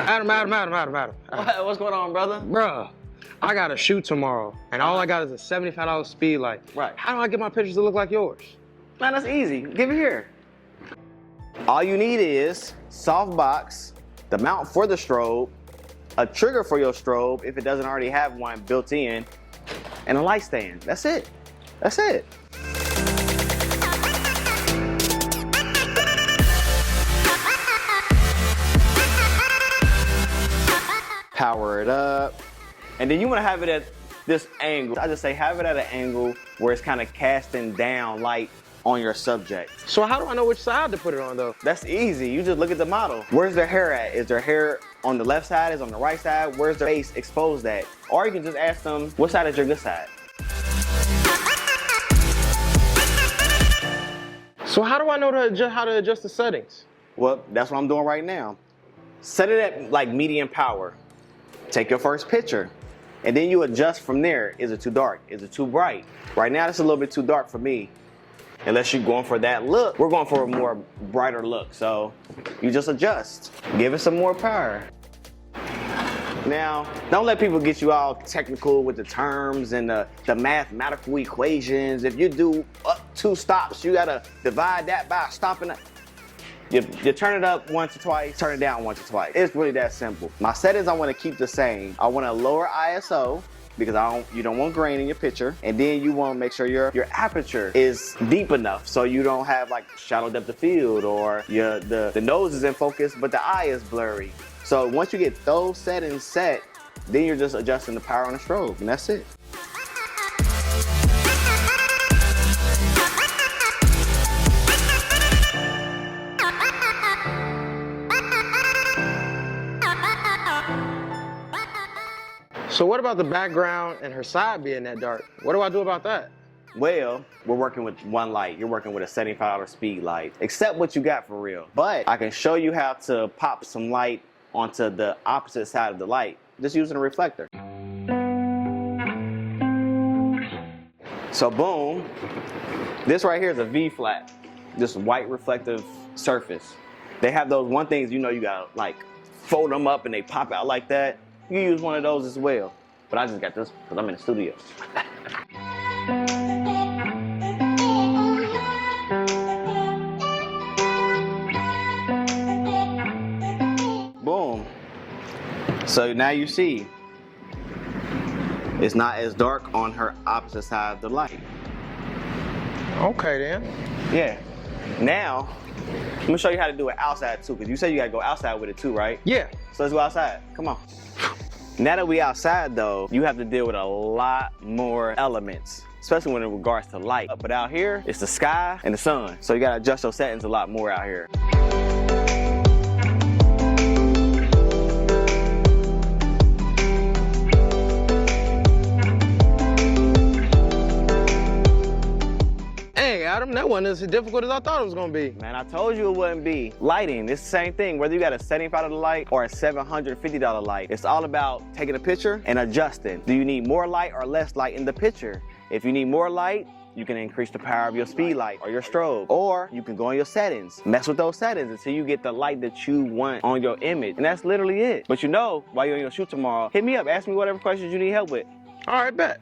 Adam. What's going on, brother? Bruh, I got to shoot tomorrow, and all I got is a $75 Speedlight. Right. How do I get my pictures to look like yours? Man, that's easy. Give it here. All you need is softbox, the mount for the strobe, a trigger for your strobe if it doesn't already have one built in, and a light stand. That's it. That's it. Power it up. And then you want to have it at this angle. I just say have it at an angle where it's kind of casting down light on your subject. So how do I know which side to put it on though? That's easy. You just look at the model. Where's their hair at? Is their hair on the left side? Is it on the right side? Where's their face exposed at? Or you can just ask them, what side is your good side? So how do I know how to adjust the settings? Well, that's what I'm doing right now. Set it at like medium power. Take your first picture. And then you adjust from there. Is it too dark? Is it too bright? Right now, it's a little bit too dark for me. Unless you're going for that look, we're going for a more brighter look. So you just adjust. Give it some more power. Now, don't let people get you all technical with the terms and the mathematical equations. If you do up 2 stops, you gotta divide that by stopping. You turn it up once or twice, turn it down once or twice. It's really that simple. My settings I want to keep the same. I want to lower ISO because you don't want grain in your picture, and then you want to make sure your aperture is deep enough so you don't have like shallow depth of field or the nose is in focus but the eye is blurry. So once you get those settings set, then you're just adjusting the power on the strobe, and that's it. So what about the background and her side being that dark? What do I do about that? Well, we're working with one light. You're working with a $75 speed light. Accept what you got for real. But I can show you how to pop some light onto the opposite side of the light, just using a reflector. So boom, this right here is a V-flat, this white reflective surface. They have those one things, you know, you gotta like fold them up and they pop out like that. You use one of those as well. But I just got this because I'm in the studio. Boom. So now you see, it's not as dark on her opposite side of the light. Okay then. Yeah. Now, let me show you how to do it outside too, because you said you gotta go outside with it too, right? Yeah. So let's go outside. Come on. Now that we outside though, you have to deal with a lot more elements, especially when in regards to light. But out here, it's the sky and the sun. So you gotta adjust your settings a lot more out here. Hey Adam, that wasn't as difficult as I thought it was gonna be. Man, I told you it wouldn't be. Lighting, it's the same thing. Whether you got a $75 light or a $750 light, it's all about taking a picture and adjusting. Do you need more light or less light in the picture? If you need more light, you can increase the power of your speed light or your strobe. Or you can go in your settings, mess with those settings until you get the light that you want on your image. And that's literally it. But you know, while you're on your shoot tomorrow, hit me up, ask me whatever questions you need help with. All right, bet.